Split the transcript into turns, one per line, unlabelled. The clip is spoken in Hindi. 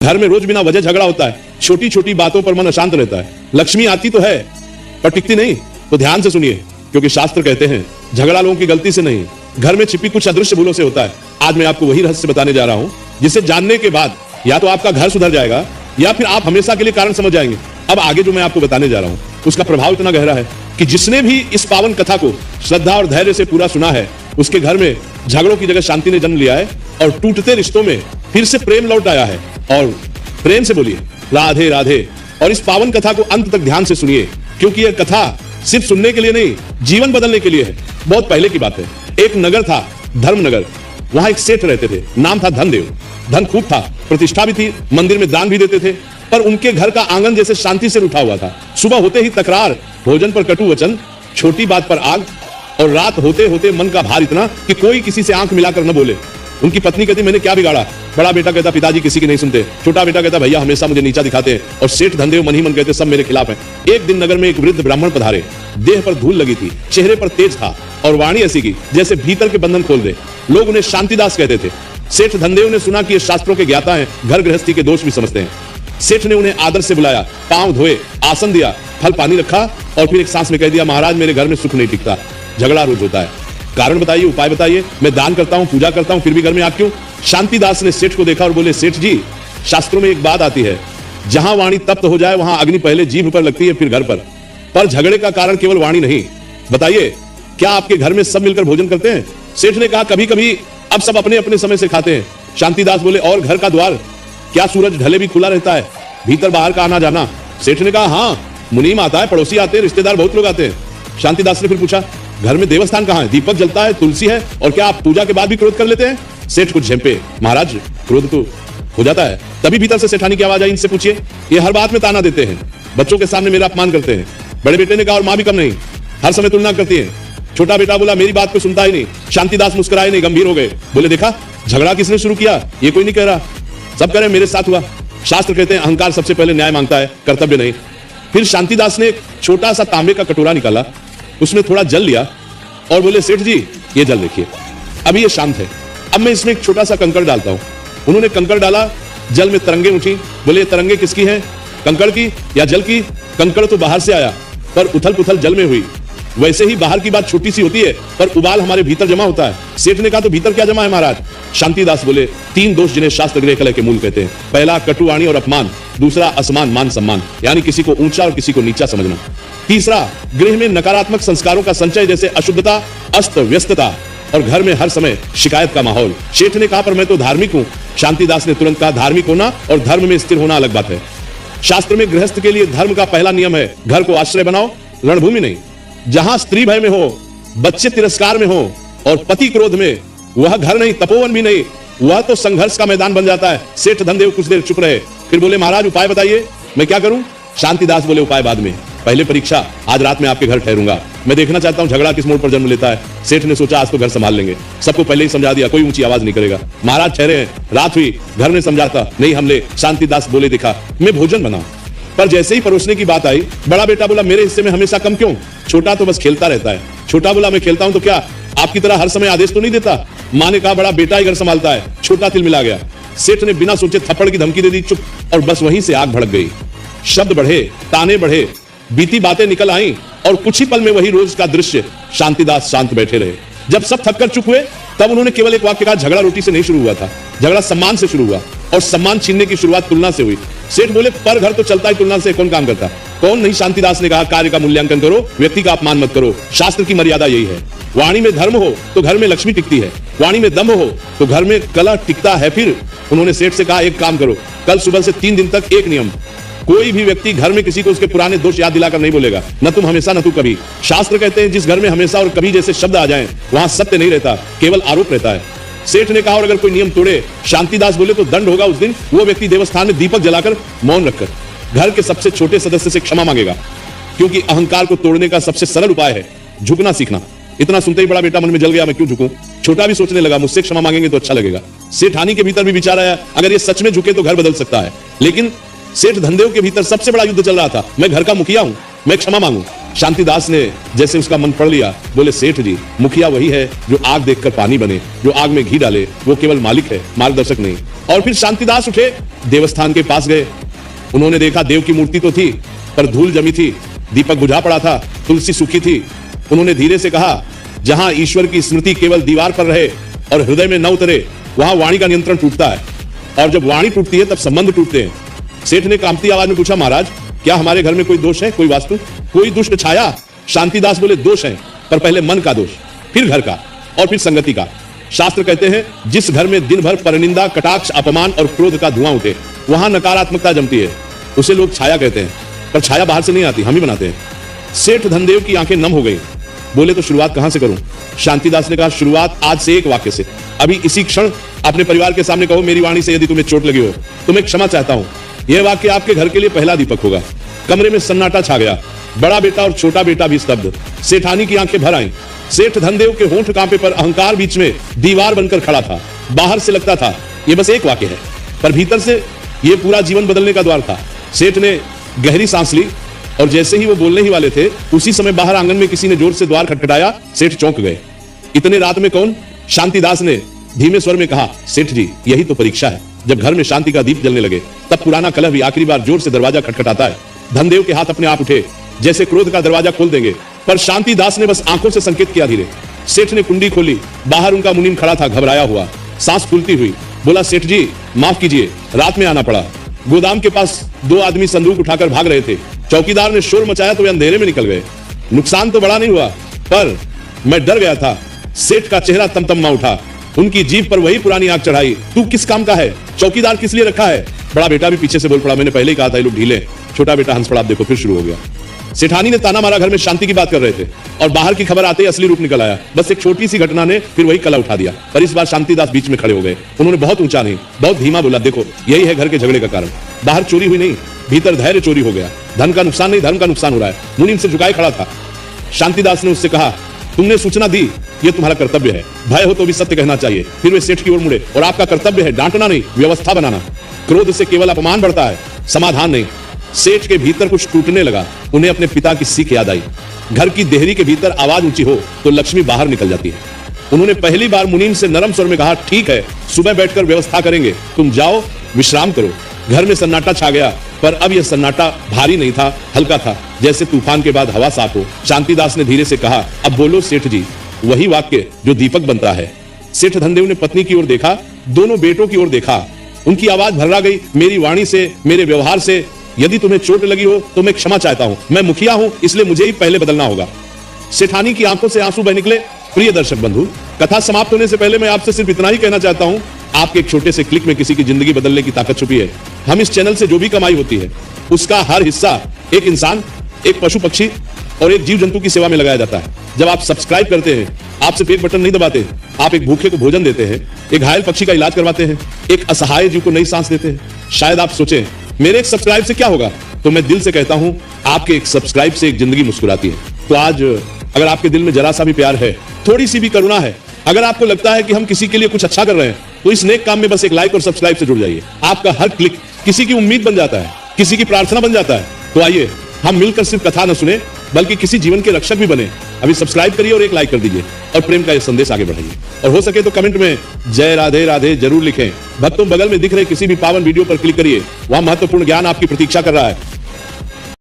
घर में रोज बिना वजह झगड़ा होता है, छोटी छोटी बातों पर मन अशांत रहता है। लक्ष्मी आती तो है पर टिकती नहीं। तो ध्यान से सुनिए, क्योंकि शास्त्र कहते हैं झगड़ा लोगों की गलती से नहीं, घर में छिपी कुछ अदृश्य भूलों से होता है। आज मैं आपको वही रहस्य बताने जा रहा हूं जिसे जानने के बाद या तो आपका घर सुधर जाएगा या फिर आप हमेशा के लिए कारण समझ जाएंगे। अब आगे जो मैं आपको बताने जा रहा हूं उसका प्रभाव इतना गहरा है कि जिसने भी इस पावन कथा को श्रद्धा और धैर्य से पूरा सुना है उसके घर में झगड़ों की जगह शांति ने जन्म लिया है और टूटते रिश्तों में फिर से प्रेम लौट आया है। और प्रेम से बोलिए राधे राधे। और इस पावन कथा को अंत तक ध्यान से सुनिए, क्योंकि यह कथा सिर्फ सुनने के लिए नहीं, जीवन बदलने के लिए है। बहुत पहले की बात है, एक नगर था धर्मनगर। वहां एक सेठ रहते थे, नाम था धनदेव। धन खूब था, प्रतिष्ठा भी थी, मंदिर में दान भी देते थे, पर उनके घर का आंगन जैसे शांति से उठा हुआ था। सुबह होते ही तकरार, भोजन पर कटु वचन, छोटी बात पर आग, और रात होते होते मन का भार इतना कि कोई किसी से आंख मिलाकर न बोले। उनकी पत्नी कहती मैंने क्या बिगाड़ा। बड़ा बेटा कहता पिताजी किसी की नहीं सुनते। छोटा बेटा कहता भैया हमेशा मुझे नीचा दिखाते हैं। और सेठ धनदेव मन ही मन कहते सब मेरे खिलाफ हैं। एक दिन नगर में एक वृद्ध ब्राह्मण पधारे। देह पर धूल लगी थी, चेहरे पर तेज था और वाणी ऐसी की जैसे भीतर के बंधन खोल दे। लोग उन्हें शांतिदास कहते थे। सेठ धनदेव ने सुना कि ये शास्त्रों के ज्ञाता हैं, घर गृहस्थी के दोष भी समझते हैं। सेठ ने उन्हें आदर से बुलाया, पांव धोए, आसन दिया, फल पानी रखा और फिर एक सांस में कह दिया महाराज मेरे घर में सुख नहीं टिकता, झगड़ा रोज होता है। कारण बताइए, उपाय बताइए। मैं दान करता हूं, पूजा करता हूं, फिर भी घर में आग क्यों? शांतिदास ने सेठ को देखा और बोले सेठ जी, शास्त्रों में एक बात आती है, जहां वाणी तप्त हो जाए वहां अग्नि पहले जीभ पर लगती है फिर घर पर झगड़े का कारण केवल वाणी नहीं। बताइए क्या आपके घर में सब मिलकर भोजन करते हैं? सेठ ने कहा कभी कभी, अब सब अपने अपने समय से खाते हैं। शांतिदास बोले और घर का द्वार क्या सूरज ढले भी खुला रहता है, भीतर बाहर का आना जाना? सेठ ने कहा हाँ, मुनीम आता है, पड़ोसी आते हैं, रिश्तेदार बहुत लोग आते हैं। शांतिदास ने फिर पूछा घर में देवस्थान कहाँ है, दीपक जलता है, तुलसी है, और क्या आप पूजा के बाद भी क्रोध कर लेते हैं? सेठ कुछ झेंपे, महाराज क्रोध तो हो जाता है। तभी भीतर से सेठानी की आवाज आई, इनसे पूछिए, ये हर बात में ताना देते हैं, बच्चों के सामने मेरा अपमान करते हैं। बड़े बेटे ने कहा और मां भी कम नहीं, हर समय तुलना करती है। छोटा बेटा बोला मेरी बात को सुनता ही नहीं। शांतिदास मुस्कुराए नहीं, गंभीर हो गए, बोले देखा झगड़ा किसने शुरू किया? ये कोई नहीं कह रहा, सब कह रहे मेरे साथ हुआ। शास्त्र कहते हैं अहंकार सबसे पहले न्याय मांगता है, कर्तव्य नहीं। फिर शांतिदास ने एक छोटा सा तांबे का कटोरा निकाला, उसमें थोड़ा जल लिया और बोले सेठ जी ये जल देखिए, अभी ये शांत है, अब मैं इसमें एक छोटा सा कंकड़ डालता हूं। उन्होंने कंकड़ डाला, जल में तरंगे उठी। बोले तरंगे किसकी हैं, कंकड़ की या जल की? कंकड़ तो बाहर से आया पर उथल पुथल जल में हुई। वैसे ही बाहर की बात छोटी सी होती है पर उबाल हमारे भीतर जमा होता है। सेठ ने कहा तो भीतर क्या जमा है महाराज? शांतिदास बोले तीन दोष जिन्हें शास्त्र गृह कलह के मूल कहते हैं। पहला कटुवाणी और अपमान, दूसरा असमान मान सम्मान, यानी किसी को ऊंचा और किसी को नीचा समझना। तीसरा गृह में नकारात्मक संस्कारों का संचय, जैसे अशुद्धता, अस्त व्यस्तता, और घर में हर समय शिकायत का माहौल। सेठ ने कहा पर मैं तो धार्मिक हूं। शांतिदास ने तुरंत कहा धार्मिक होना और धर्म में स्थिर होना अलग बात है। शास्त्र में गृहस्थ के लिए धर्म का पहला नियम है घर को आश्रय बनाओ, रणभूमि नहीं। जहां स्त्री भय में हो, बच्चे तिरस्कार में हो और पति क्रोध में, वह घर नहीं, तपोवन भी नहीं, वह तो संघर्ष का मैदान बन जाता है। सेठ धनदेव कुछ देर चुप रहे, फिर बोले महाराज उपाय बताइए, मैं क्या करूं? शांतिदास बोले उपाय बाद में, पहले परीक्षा। आज रात में आपके घर ठहरूंगा, मैं देखना चाहता हूं झगड़ा किस मोड़ पर जन्म लेता है। सेठ ने सोचा आज तो घर संभाल लेंगे, सबको पहले ही समझा दिया, कोई ऊंची आवाज नहीं करेगा। महाराज ठहरे हैं, रात हुई, घर ने समझाता नहीं हमले। शांतिदास बोले देखा मैं भोजन बनाऊं, पर जैसे ही परोसने की बात आई, बड़ा बेटा बोला मेरे हिस्से में हमेशा कम क्यों? छोटा तो बस खेलता रहता है। छोटा बोला मैं खेलता हूं तो क्या आपकी तरह हर समय आदेश तो नहीं देता? मां ने कहा बड़ा बेटा ही घर संभालता है। छोटा तिल मिला गया। सेठ ने बिना सोचे थप्पड़ की धमकी दे दी, चुप। और बस वहीं से आग भड़क गई। शब्द बढ़े, ताने बढ़े, बीती बातें निकल आई और कुछ ही पल में वही रोज का दृश्य। शांतिदास शांत बैठे रहे। जब सब थककर चुप हुए तब उन्होंने केवल एक वाक्य कहा, झगड़ा रोटी से नहीं शुरू हुआ था, झगड़ा सम्मान से शुरू हुआ और सम्मान छीनने की शुरुआत तुलना से हुई। सेठ बोले पर घर तो चलता है, तुलना से कौन काम करता? कौन नहीं। शांतिदास ने कहा कार्य का मूल्यांकन करो, व्यक्ति का अपमान मत करो। शास्त्र की मर्यादा यही है। वाणी में धर्म हो तो घर में लक्ष्मी टिकती है, वाणी में दम हो तो घर में कलह टिकता है। फिर उन्होंने सेठ से कहा एक काम करो, कल सुबह से 3 दिन तक एक नियम, कोई भी व्यक्ति घर में किसी को उसके पुराने दोष याद दिलाकर नहीं बोलेगा, न तुम हमेशा न तू कभी। शास्त्र कहते हैं जिस घर में हमेशा और कभी जैसे शब्द आ जाएं वहां सत्य नहीं रहता, केवल आरोप रहता है। सेठ ने कहा और अगर कोई नियम तोड़े, शांतिदास बोले तो दंड होगा उस दिन। वो व्यक्ति देवस्थान में दीपक जलाकर मौन रखकर घर के सबसे छोटे सदस्य से क्षमा मांगेगा, क्योंकि अहंकार को तोड़ने का सबसे सरल उपाय है झुकना सीखना। इतना सुनते ही बड़ा बेटा मन में जल गया, मैं क्यों झुकूं? छोटा भी सोचने लगा मुझसे क्षमा मांगेंगे तो अच्छा लगेगा। सेठानी के भीतर भी विचार आया अगर ये सच में झुके तो घर बदल सकता है। लेकिन सेठ धनदेव के भीतर सबसे बड़ा युद्ध चल रहा था, मैं घर का मुखिया हूं, मैं क्षमा मांगू। शांतिदास ने जैसे उसका मन पढ़ लिया, बोले सेठ जी, मुखिया वही है जो आग देखकर पानी बने, जो आग में घी डाले, वो केवल मालिक है, मार्गदर्शक नहीं। और फिर शांतिदास उठे, देवस्थान के पास गए। उन्होंने देखा देव की मूर्ति तो थी पर धूल जमी थी, दीपक बुझा पड़ा था, तुलसी सूखी थी। उन्होंने धीरे से कहा, जहां ईश्वर की स्मृति केवल दीवार पर रहे और हृदय में न उतरे, वहां वाणी का नियंत्रण टूटता है, और जब वाणी टूटती है तब संबंध टूटते हैं। सेठ ने कांपती आवाज में पूछा, महाराज क्या हमारे घर में कोई दोष है, कोई वास्तु, कोई दुष्ट छाया? शांतिदास बोले, दोष है, पर पहले मन का दोष, फिर घर का, और फिर संगति का। शास्त्र कहते हैं, जिस घर में दिन भर परनिंदा, कटाक्ष, अपमान और क्रोध का धुआं उठे, वहां नकारात्मकता जमती है, उसे लोग छाया कहते हैं। पर छाया बाहर से नहीं आती, हम ही बनाते हैं। सेठ धनदेव की आंखें नम हो गई। बोले, तो शुरुआत कहां से करूं? शांतिदास ने कहा, शुरुआत आज से एक वाक्य से। अभी इसी क्षण अपने परिवार के सामने कहो, मेरी वाणी से यदि तुम्हें चोट लगी हो तो मैं क्षमा चाहता हूं। यह वाक्य आपके घर के लिए पहला दीपक होगा। कमरे में सन्नाटा छा गया। बड़ा बेटा और छोटा बेटा भी स्तब्ध। सेठानी की आंखें भर आईं। सेठ धनदेव के होंठ कांपे, पर अहंकार बीच में दीवार बनकर खड़ा था। बाहर से लगता था यह बस एक वाक्य है, पर भीतर से यह पूरा जीवन बदलने का द्वार था। सेठ ने गहरी सांस ली, और जैसे ही वो बोलने ही वाले थे, उसी समय बाहर आंगन में किसी ने जोर से द्वार खटखटाया। सेठ चौंक गए। इतने रात में कौन? शांतिदास ने धीमे स्वर में कहा, सेठ जी, यही तो परीक्षा है। जब घर में शांति का दीप जलने लगे, तब पुराना कलह भी आखिरी बार जोर से दरवाजा खटखटाता है। धनदेव के हाथ अपने आप उठे, जैसे क्रोध का दरवाजा खोल देंगे, पर शांतिदास ने बस आंखों से संकेत किया धीरे। सेठ ने कुंडी खोली। बाहर उनका मुनीम खड़ा था, घबराया हुआ, सांस फूलती हुई। बोला, सेठ जी माफ कीजिए, रात में आना पड़ा। गोदाम के पास दो आदमी संदूक उठाकर भाग रहे थे। चौकीदार ने शोर मचाया तो वे अंधेरे में निकल गए। नुकसान तो बड़ा नहीं हुआ, पर मैं डर गया था। सेठ का चेहरा तमतमा उठा। उनकी जीभ पर वही पुरानी आग चढ़ाई। तू किस काम का है? चौकीदार किस लिए रखा है? बड़ा बेटा भी पीछे से बोल पड़ा, मैंने पहले ही कहा था ये लोग ढीले। छोटा बेटा हंस पड़ा। आप देखो, फिर शुरू हो गया। सेठानी ने ताना मारा, घर में शांति की बात कर रहे थे, और बाहर की खबर आते ही असली रूप निकल आया। बस एक छोटी सी घटना ने फिर वही कला उठा दिया। पर इस बार शांतिदास बीच में खड़े हो गए। उन्होंने बहुत ऊंचा नहीं, बहुत धीमा बोला, देखो यही है घर के झगड़े का कारण। बाहर चोरी हुई नहीं, भीतर धैर्य चोरी हो गया। धन का नुकसान नहीं, धर्म का नुकसान हो रहा है। मुनीम से झुकाए खड़ा था। शांतिदास ने उससे कहा, तुमने सूचना दी, ये तुम्हारा कर्तव्य है। भय हो तो भी सत्य कहना चाहिए। फिर वे सेठ की ओर मुड़े, और आपका कर्तव्य है डांटना नहीं, व्यवस्था बनाना। क्रोध से केवल अपमान बढ़ता है, समाधान नहीं। सेठ के भीतर कुछ टूटने लगा। उन्हें अपने पिता की सीख याद आई। घर की देहरी के भीतर आवाज ऊंची हो तो लक्ष्मी बाहर निकल जाती है। उन्होंने पहली बार मुनीम से नरम स्वर में कहा, ठीक है, सुबह बैठकर व्यवस्था करेंगे, तुम जाओ विश्राम करो। घर में सन्नाटा छा गया, पर अब यह सन्नाटा भारी नहीं था, हल्का था, जैसे तूफान के बाद हवा साफ हो। शांतिदास ने धीरे से कहा, अब बोलो सेठ जी, वही वाक्य जो दीपक बनता है। सेठ धनदेव ने पत्नी की ओर देखा, दोनों बेटों की ओर देखा। उनकी आवाज भर्रा गई, मेरी वाणी से, मेरे व्यवहार से यदि तुम्हें चोट लगी हो तो मैं क्षमा चाहता हूं। मैं मुखिया हूं, इसलिए मुझे ही पहले बदलना होगा। सेठानी की आंखों से आंसू बह निकले। प्रिय दर्शक बंधु, कथा समाप्त होने से पहले मैं आपसे सिर्फ इतना ही कहना चाहता हूं, आपके एक छोटे से क्लिक में किसी की जिंदगी बदलने की ताकत छुपी है। हम इस चैनल से जो भी कमाई होती है, उसका हर हिस्सा एक इंसान, एक पशु पक्षी और एक जीव जंतु की सेवा में लगाया जाता है। जब आप सब्सक्राइब करते हैं, आप सिर्फ एक बटन नहीं दबाते, आप एक भूखे को भोजन देते हैं, एक घायल पक्षी का इलाज करवाते हैं, एक असहाय जीव को नई सांस देते हैं। शायद आप सोचें, मेरे एक सब्सक्राइब से क्या होगा? तो मैं दिल से कहता हूं, आपके एक सब्सक्राइब से एक जिंदगी मुस्कुराती है। तो आज अगर आपके दिल में जरा सा भी प्यार है, थोड़ी सी भी करुणा है, अगर आपको लगता है कि हम किसी के लिए कुछ अच्छा कर रहे हैं, तो इस नेक काम में बस एक लाइक और सब्सक्राइब से जुड़ जाइए। आपका हर क्लिक किसी की उम्मीद बन जाता है, किसी की प्रार्थना बन जाता है। तो आइए हम मिलकर सिर्फ कथा न सुने, बल्कि किसी जीवन के रक्षक भी बने। अभी सब्सक्राइब करिए और एक लाइक कर दीजिए, और प्रेम का यह संदेश आगे बढ़ाइए। और हो सके तो कमेंट में जय राधे राधे जरूर लिखें। भक्तों, बगल में दिख रहे किसी भी पावन वीडियो पर क्लिक करिए, वहां महत्वपूर्ण ज्ञान आपकी प्रतीक्षा कर रहा है।